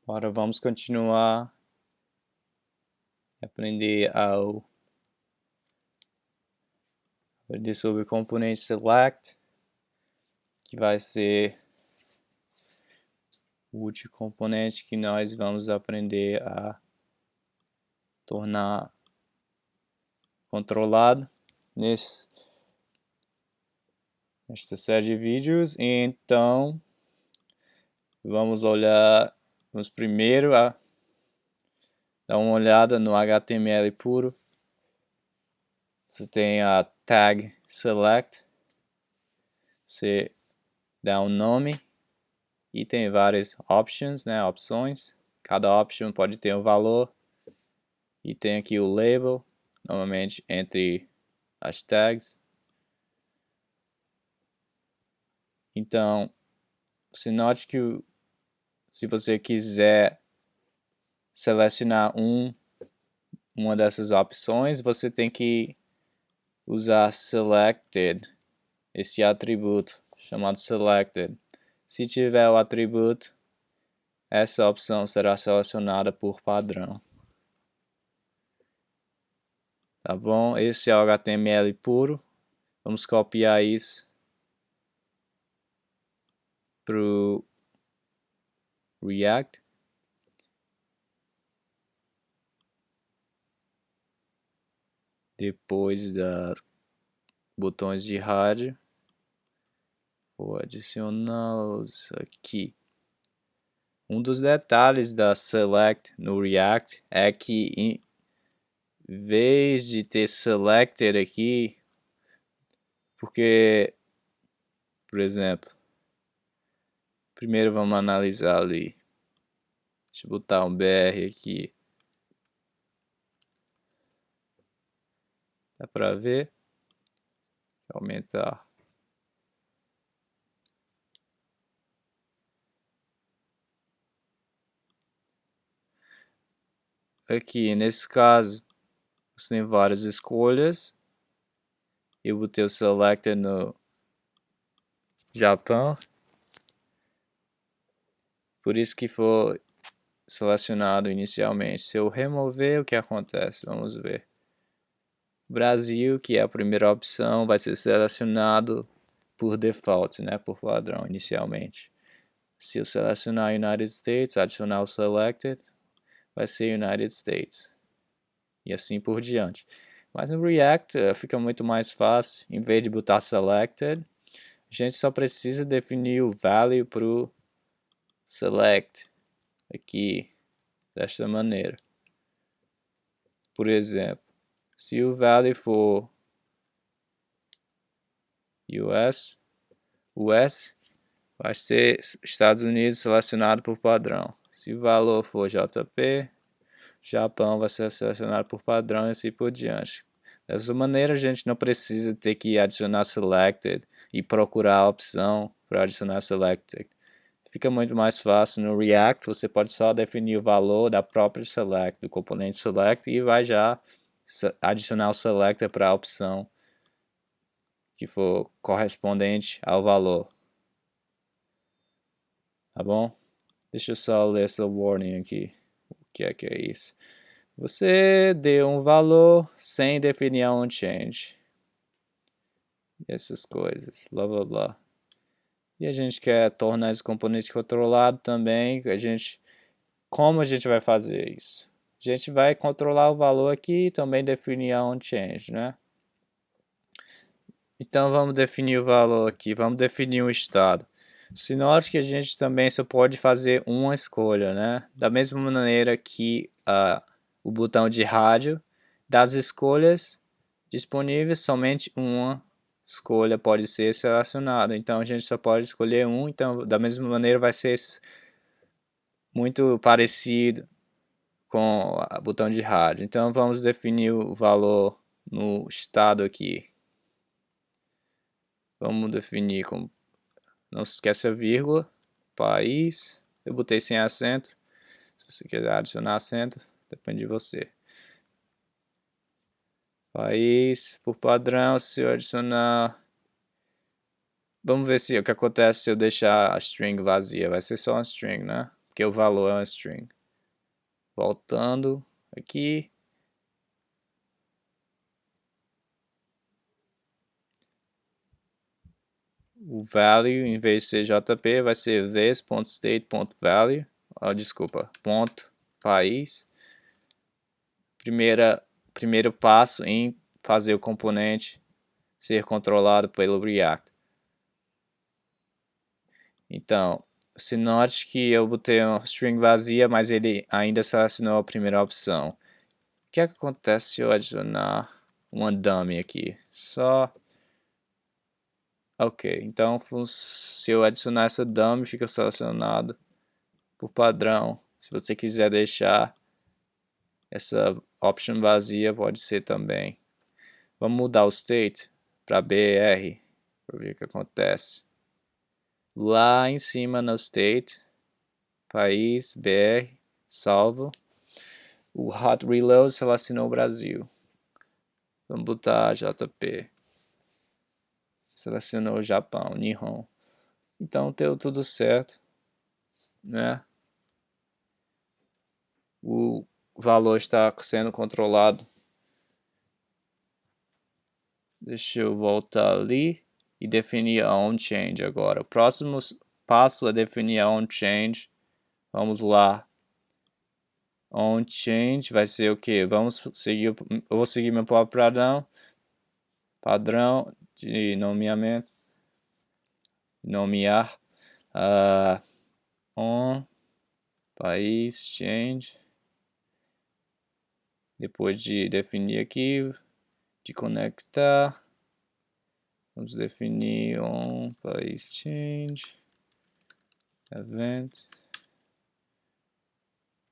Agora vamos continuar a aprender sobre o componente select, que vai ser o último componente que nós vamos aprender a tornar controlado nesta série de vídeos. Então vamos primeiro dar uma olhada no HTML puro. Você tem a tag select, você dá um nome e tem várias options, opções. Cada option pode ter um valor e tem aqui o label, normalmente entre as tags. Então, você note que se você quiser selecionar uma dessas opções, você tem que usar selected, esse atributo chamado selected. Se tiver o atributo, essa opção será selecionada por padrão. Tá bom? Esse é o HTML puro. Vamos copiar isso para o React. Depois dos botões de rádio, vou adicioná-los aqui. Um dos detalhes da select no React é que em vez de ter selected aqui, porque, por exemplo, primeiro vamos analisar ali. Deixa eu botar um BR aqui. Dá pra ver? Vou aumentar. Aqui, nesse caso, você tem várias escolhas. Eu botei o selected no Japão. Por isso que foi selecionado inicialmente. Se eu remover, o que acontece? Vamos ver. Brasil, que é a primeira opção, vai ser selecionado por default, por padrão, inicialmente. Se eu selecionar United States, adicionar o selected, vai ser United States. E assim por diante. Mas no React fica muito mais fácil. Em vez de botar selected, a gente só precisa definir o value para o select. Aqui, desta maneira. Por exemplo, se o value for US, vai ser Estados Unidos selecionado por padrão. Se o valor for JP, Japão vai ser selecionado por padrão e assim por diante. Dessa maneira a gente não precisa ter que adicionar selected e procurar a opção para adicionar selected. Fica muito mais fácil no React, você pode só definir o valor da própria select, do componente select, e vai já adicionar o selector para a opção que for correspondente ao valor. Tá bom? Deixa eu só ler essa warning aqui. O que é isso? Você deu um valor sem definir a onChange. Essas coisas, blá blá blá. E a gente quer tornar esse componente controlado também. Como a gente vai fazer isso? A gente vai controlar o valor aqui e também definir a onChange, Então vamos definir o valor aqui, vamos definir um estado. Se note que a gente também só pode fazer uma escolha, Da mesma maneira que o botão de rádio, das escolhas disponíveis, somente uma escolha pode ser selecionada. Então a gente só pode escolher um, então da mesma maneira vai ser muito parecido com o botão de rádio. Então vamos definir o valor no estado aqui. Vamos definir como, não se esqueça a vírgula, país, eu botei sem acento, se você quiser adicionar acento, depende de você. País, por padrão, se eu adicionar, vamos ver o que acontece se eu deixar a string vazia, vai ser só uma string, Porque porque o valor é uma string. Voltando aqui. O value, em vez de ser JP, vai ser this.state.value. Desculpa, ponto país. Primeiro passo em fazer o componente ser controlado pelo React. Então, se note que eu botei uma string vazia, mas ele ainda selecionou a primeira opção. O que é que acontece se eu adicionar uma dummy aqui? Ok, então se eu adicionar essa dummy, fica selecionado por padrão. Se você quiser deixar essa option vazia, pode ser também. Vamos mudar o state para BR, para ver o que acontece. Lá em cima no state, país, BR, salvo. O hot reload selecionou o Brasil. Vamos botar JP. Selecionou o Japão, Nihon. Então deu tudo certo, né? O valor está sendo controlado. Deixa eu voltar ali e definir a onChange agora. O próximo passo é definir a onChange. Vamos lá. OnChange vai ser o que? Eu vou seguir meu próprio padrão de nomeamento. Nomear on país change. Depois de definir aqui, de conectar, vamos definir on país change event.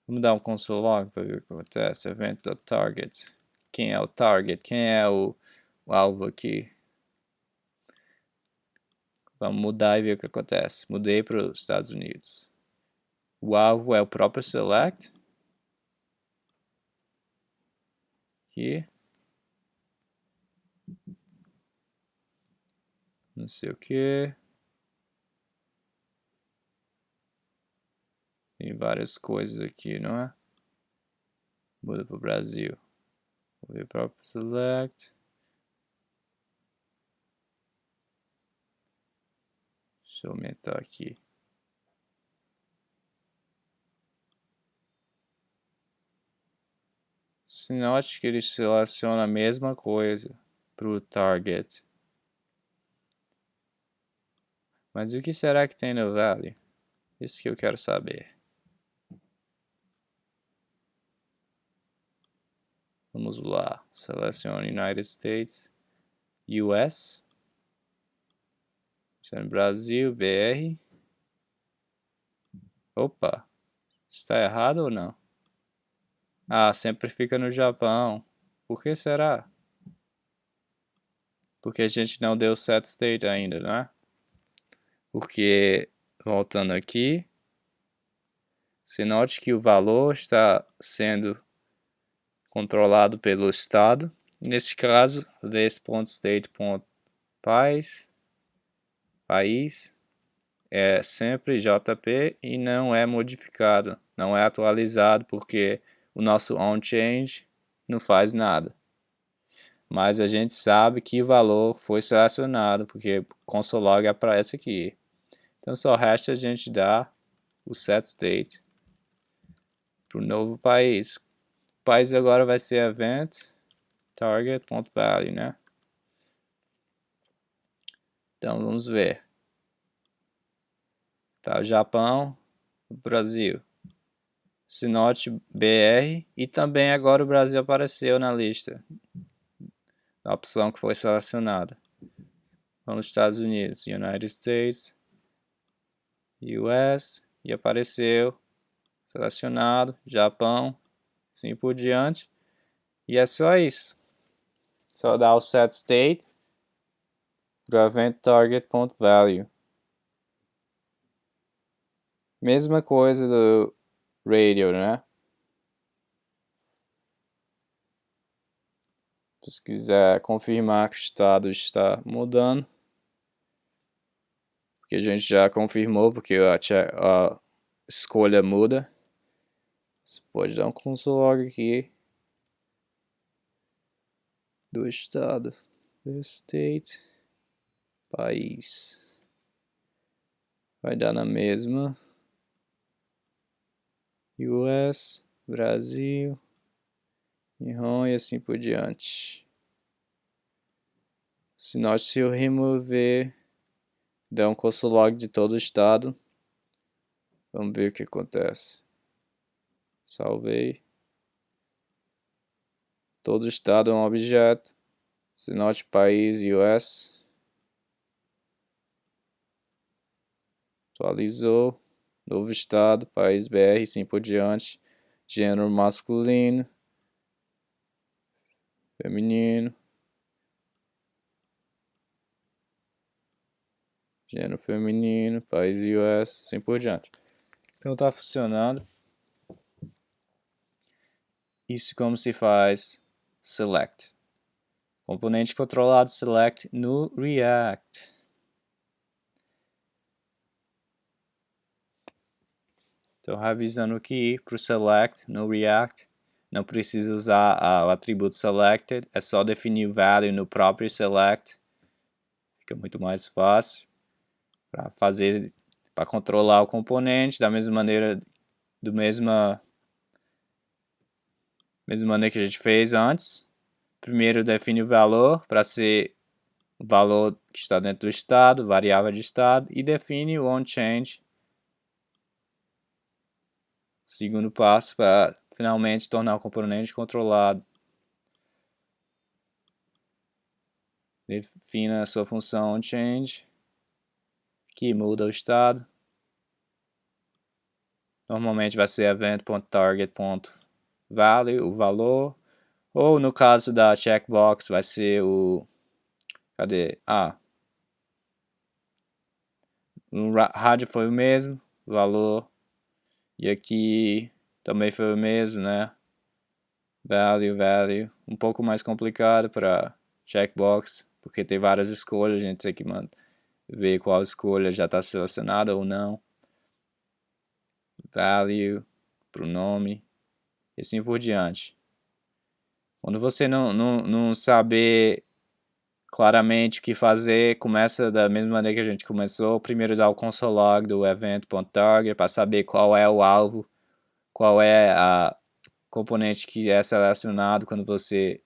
Vamos dar um console log para ver o que acontece. Event.target. Quem é o target? Quem é o alvo aqui? Vamos mudar e ver o que acontece. Mudei para os Estados Unidos. O alvo é o próprio select. Aqui. Não sei o que. Tem várias coisas aqui, não é? Muda para o Brasil. Vou ver próprio select. Deixa eu aumentar aqui. Se note que ele seleciona a mesma coisa para o target. Mas o que será que tem no value? Isso que eu quero saber. Vamos lá. Selecione United States. US. Brasil, BR. Opa. Está errado ou não? Ah, sempre fica no Japão. Por que será? Porque a gente não deu set state ainda, não é? Porque, voltando aqui, se note que o valor está sendo controlado pelo estado. Neste caso, this.state.país é sempre JP e não é modificado, não é atualizado porque o nosso onChange não faz nada. Mas a gente sabe que valor foi selecionado porque console log aparece aqui. Então só resta a gente dar o setState para o novo país. O país agora vai ser event target.value, né? Então vamos ver. Tá o Japão, o Brasil. Se note BR e também agora o Brasil apareceu na lista. A opção que foi selecionada. Vamos nos Estados Unidos, United States, US e apareceu selecionado, Japão, assim por diante. E é só isso. Só dar o set state para event target.value. Mesma coisa do radio, né? Se quiser confirmar que o estado está mudando, porque a gente já confirmou, porque a escolha muda, você pode dar um console log aqui do estado, do state, país, vai dar na mesma, US, Brasil, Nihon e assim por diante. Se eu remover, der um console log de todo o estado, vamos ver o que acontece. Salvei. Todo o estado é um objeto. Se país US. Atualizou. Novo estado, país BR, assim por diante. Gênero masculino. Feminino. Gênero feminino, país US, assim por diante. Então tá funcionando. Isso como se faz select. Componente controlado select no React. Então revisando aqui para o select no React, não precisa usar o atributo selected, é só definir o value no próprio select. Fica muito mais fácil para controlar o componente da mesma maneira mesma maneira que a gente fez antes. Primeiro define o valor para ser o valor que está dentro do estado, variável de estado, e define o onChange. Segundo passo para finalmente tornar o componente controlado. Defina a sua função onChange, que muda o estado. Normalmente vai ser event.target.value, o valor. Ou no caso da checkbox vai ser o... Cadê? No rádio foi o mesmo, valor. E aqui também foi o mesmo, né? Value. Um pouco mais complicado para checkbox, porque tem várias escolhas, a gente tem que ver qual escolha já está selecionada ou não. Value, pronome, e assim por diante. Quando você não saber claramente o que fazer, começa da mesma maneira que a gente começou. Primeiro dá o console log do event.target para saber qual é o alvo, qual é a componente que é selecionado quando você...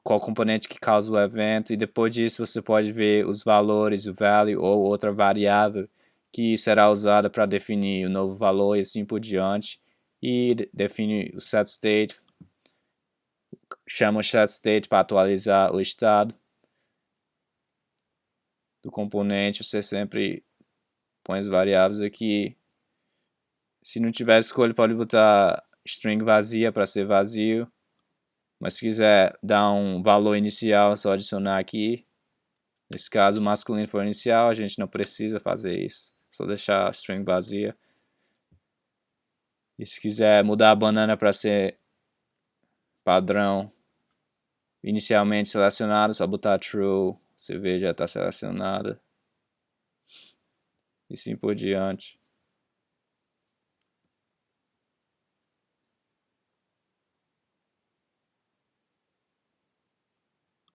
qual componente que causa o evento, e depois disso você pode ver os valores, o value ou outra variável que será usada para definir o novo valor e assim por diante. E define o setState, chama o setState para atualizar o estado do componente. Você sempre põe as variáveis aqui. Se não tiver escolha, pode botar string vazia para ser vazio. Mas se quiser dar um valor inicial, é só adicionar aqui. Nesse caso, o masculino for inicial, a gente não precisa fazer isso. Só deixar a string vazia. E se quiser mudar a banana para ser padrão inicialmente selecionado, só botar true. Você vê, já está selecionada. E assim por diante.